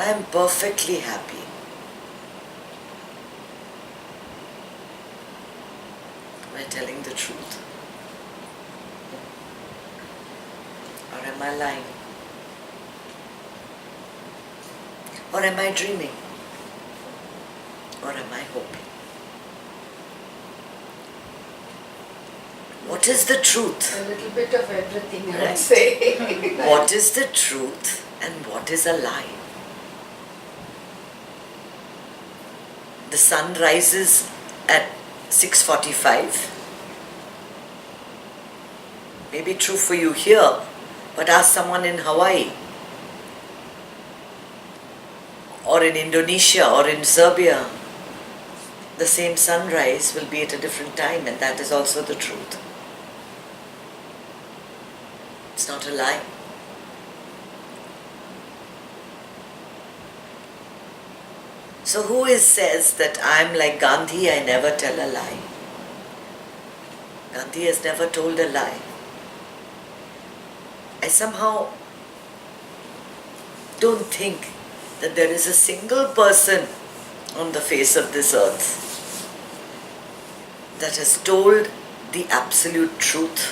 I am perfectly happy. Am I telling the truth? Or am I lying? Or am I dreaming? Or am I hoping? What is the truth? A little bit of everything, I Right. would say. What is the truth and what is a lie? The sun rises at 6:45. Maybe true for you here, but ask someone in Hawaii or in Indonesia or in Serbia. The same sunrise will be at a different time, and that is also the truth. It's not a lie. So who says that I'm like Gandhi, I never tell a lie? Gandhi has never told a lie. I somehow don't think that there is a single person on the face of this earth that has told the absolute truth,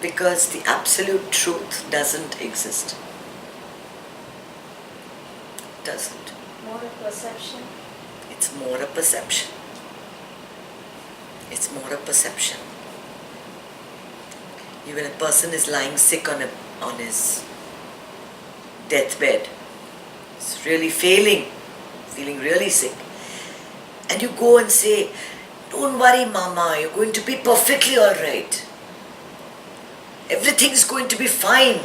because the absolute truth doesn't exist. Doesn't. More a perception. It's more a perception. It's more a perception. Even a person is lying sick on his deathbed, is really feeling really sick, and you go and say, "Don't worry, Mama, you're going to be perfectly all right. Everything's going to be fine.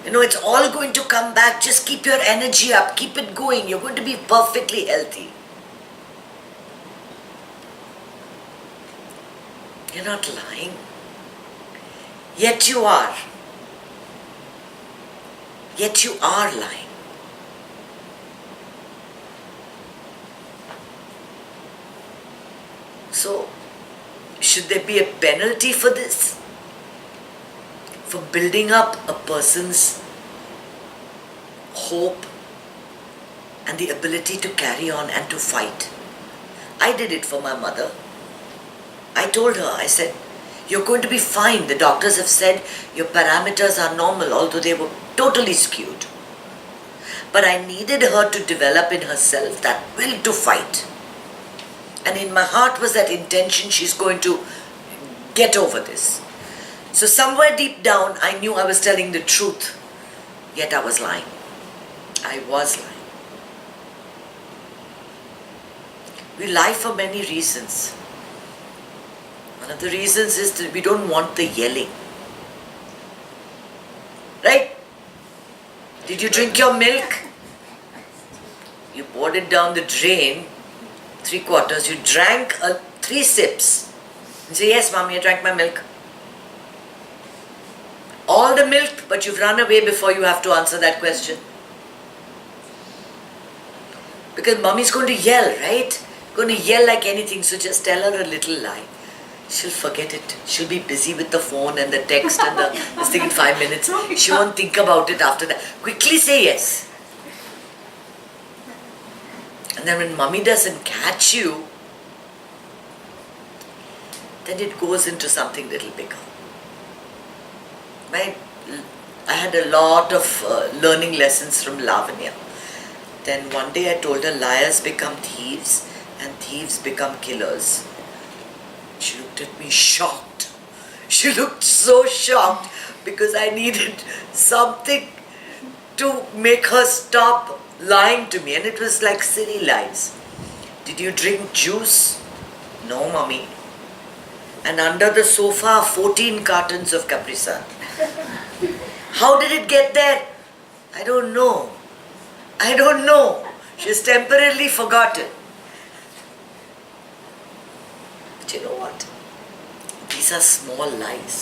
It's all going to come back. Just keep your energy up. Keep it going. You're going to be perfectly healthy." You're not lying. Yet you are. Yet you are lying. So, should there be a penalty for this? For building up a person's hope and the ability to carry on and to fight. I did it for my mother. I told her, I said, "You're going to be fine. The doctors have said your parameters are normal, although they were totally skewed." But I needed her to develop in herself that will to fight. And in my heart was that intention, she's going to get over this. So somewhere deep down, I knew I was telling the truth, yet I was lying. I was lying. We lie for many reasons. One of the reasons is that we don't want the yelling. Right? Did you drink your milk? You poured it down the drain, 3/4. You drank 3 sips. You say, "Yes, Mommy, I drank my milk." All the milk, but you've run away before you have to answer that question. Because Mommy's going to yell, right? Going to yell like anything, so just tell her a little lie. She'll forget it. She'll be busy with the phone and the text and this thing in 5 minutes. She won't think about it after that. Quickly say yes. And then when Mommy doesn't catch you, then it goes into something little bigger. Right? I had a lot of learning lessons from Lavanya. Then one day I told her, liars become thieves and thieves become killers. She looked at me shocked. She looked so shocked because I needed something to make her stop lying to me. And it was like silly lies. "Did you drink juice?" "No, Mommy." And under the sofa, 14 cartons of Capri Sun. How did it get there? I don't know. I don't know. She's temporarily forgotten. But you know what? These are small lies.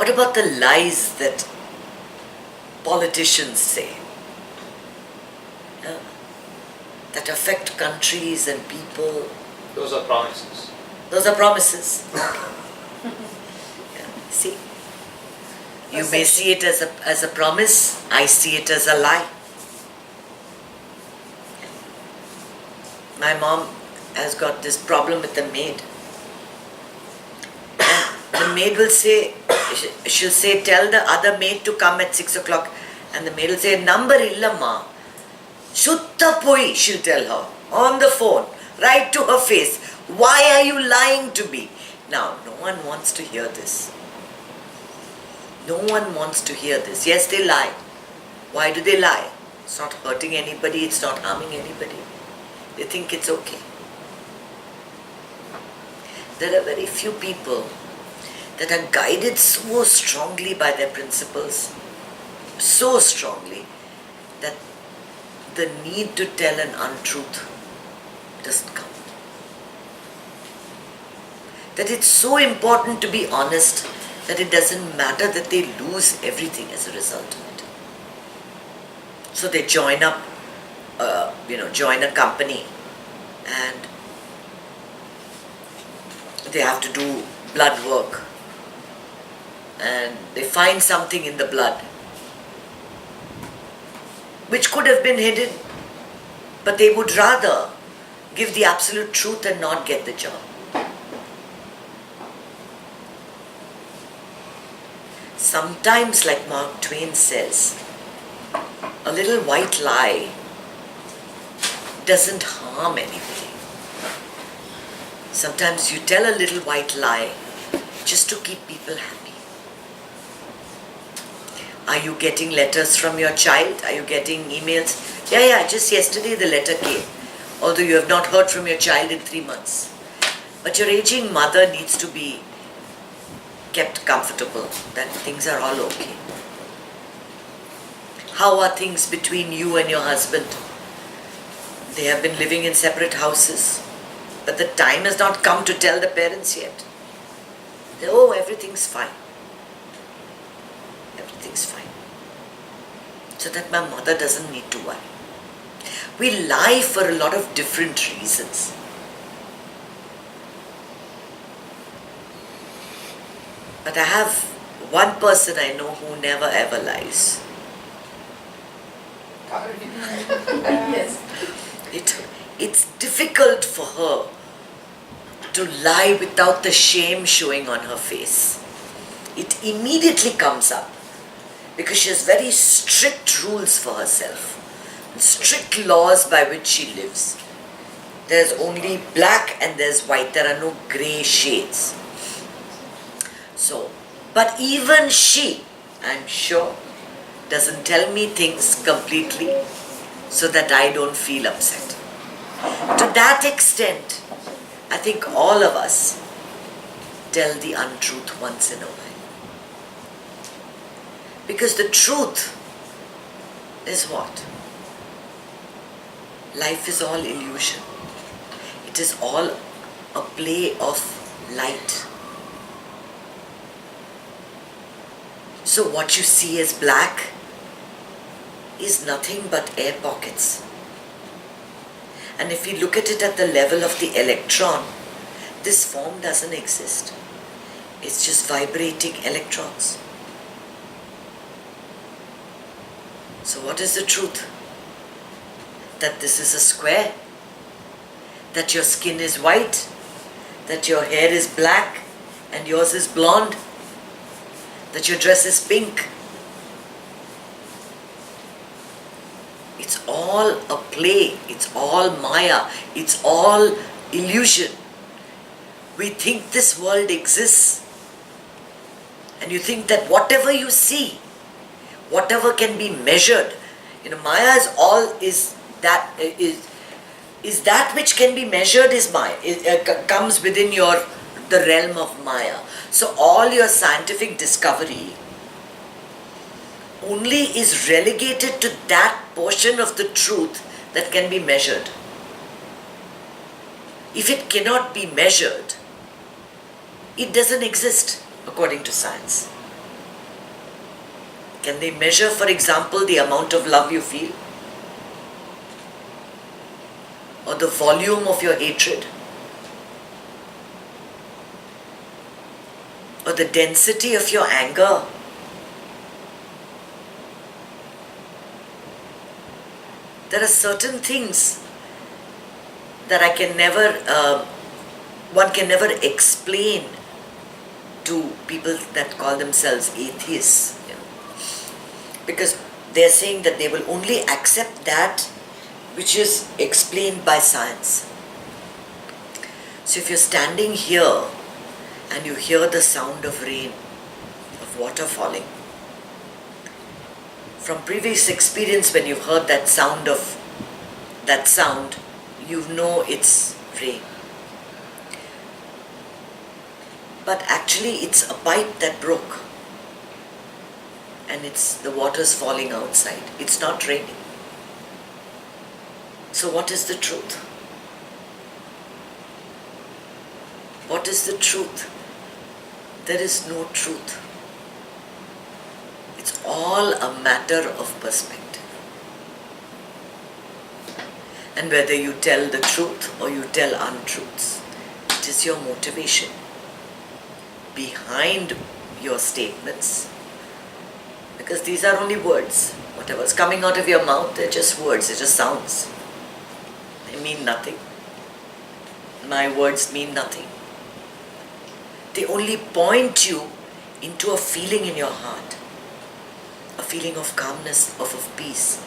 What about the lies that politicians say? That affect countries and people. Those are promises. Those are promises. See? You may see it as a promise, I see it as a lie. My mom has got this problem with the maid. And the maid will say, she'll say, tell the other maid to come at 6 o'clock. And the maid will say, number illamma. Shutta poi, she'll tell her, on the phone, right to her face. Why are you lying to me? Now, no one wants to hear this. No one wants to hear this. Yes, they lie. Why do they lie? It's not hurting anybody, it's not harming anybody. They think it's okay. There are very few people that are guided so strongly by their principles, so strongly, that the need to tell an untruth doesn't come. That it's so important to be honest that it doesn't matter that they lose everything as a result of it. So they join up, join a company, and they have to do blood work, and they find something in the blood which could have been hidden, but they would rather give the absolute truth and not get the job. Sometimes, like Mark Twain says, a little white lie doesn't harm anybody. Sometimes you tell a little white lie just to keep people happy. Are you getting letters from your child? Are you getting emails? Yeah, just yesterday the letter came. Although you have not heard from your child in 3 months. But your aging mother needs to be kept comfortable, that things are all okay. How are things between you and your husband? They have been living in separate houses, but the time has not come to tell the parents yet. Oh, everything's fine. Everything's fine. So that my mother doesn't need to worry. We lie for a lot of different reasons. But I have one person I know who never ever lies. Yes. It's difficult for her to lie without the shame showing on her face. It immediately comes up because she has very strict rules for herself, strict laws by which she lives. There's only black and there's white. There are no grey shades. So, but even she, I'm sure, doesn't tell me things completely so that I don't feel upset. To that extent, I think all of us tell the untruth once in a while. Because the truth is what? Life is all illusion. It is all a play of light. So what you see as black is nothing but air pockets. And if we look at it at the level of the electron, this form doesn't exist. It's just vibrating electrons. So what is the truth? That this is a square, that your skin is white, that your hair is black and yours is blonde, that your dress is pink. It's all a play, it's all Maya, it's all illusion. We think this world exists, and you think that whatever you see, whatever can be measured, Maya is that which can be measured is Maya, comes within the realm of Maya. So all your scientific discovery only is relegated to that portion of the truth that can be measured. If it cannot be measured, it doesn't exist according to science. Can they measure, for example, the amount of love you feel? Or the volume of your hatred? Or the density of your anger? there are certain things that one can never explain to people that call themselves atheists, because they're saying that they will only accept that which is explained by science. So if you're standing here and you hear the sound of rain, of water falling, from previous experience, when you've heard that sound, you know it's rain. But actually it's a pipe that broke and the water's falling outside. It's not raining. So what is the truth? What is the truth? There is no truth. It's all a matter of perspective. And whether you tell the truth or you tell untruths, it is your motivation behind your statements. Because these are only words. Whatever's coming out of your mouth, they're just words, they're just sounds. They mean nothing. My words mean nothing. They only point you into a feeling in your heart, a feeling of calmness, of peace,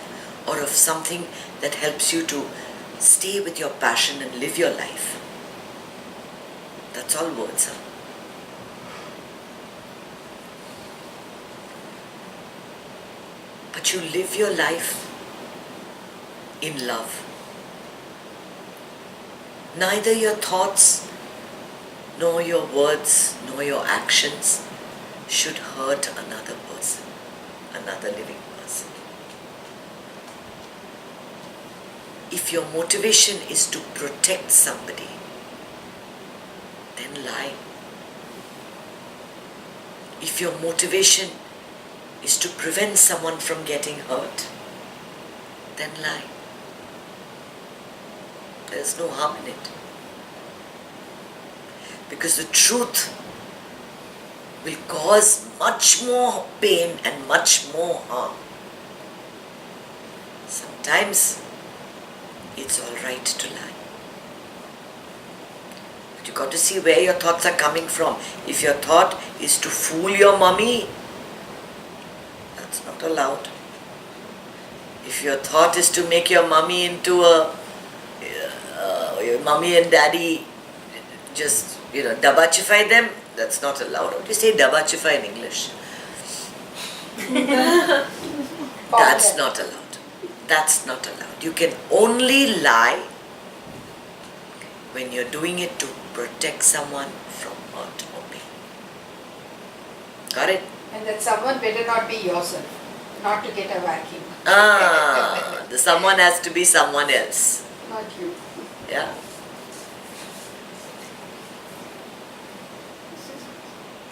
or of something that helps you to stay with your passion and live your life. That's all words are. But you live your life in love. Neither your thoughts, nor your words, nor your actions should hurt another person, another living person. If your motivation is to protect somebody, then lie. If your motivation is to prevent someone from getting hurt, then lie. There's no harm in it. Because the truth will cause much more pain and much more harm. Sometimes it's all right to lie. But you got to see where your thoughts are coming from. If your thought is to fool your mommy, that's not allowed. If your thought is to make your mommy into your mommy and daddy just, dabachify them, that's not allowed. How do you say dabachify in English? That's not allowed. That's not allowed. You can only lie when you're doing it to protect someone from hurt or pain. Got it? And that someone better not be yourself, not to get a vacuum. The someone has to be someone else. Not you. Yeah?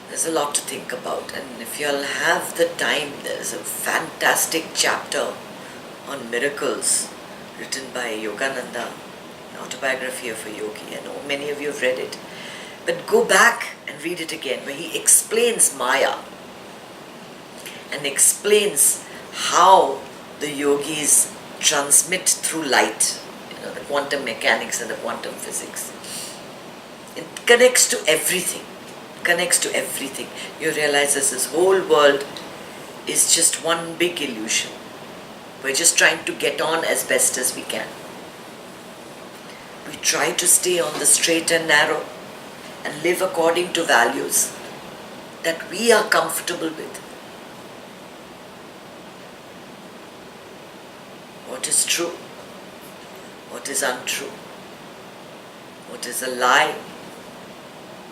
There's a lot to think about, and if you'll have the time, there's a fantastic chapter on miracles written by Yogananda, an autobiography of a yogi. I know many of you have read it, but go back and read it again, where he explains Maya and explains how the yogis transmit through light, the quantum mechanics and the quantum physics. It connects to everything. You realize this whole world is just one big illusion. We're just trying to get on as best as we can. We try to stay on the straight and narrow and live according to values that we are comfortable with. What is true? What is untrue? What is a lie?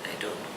I don't know.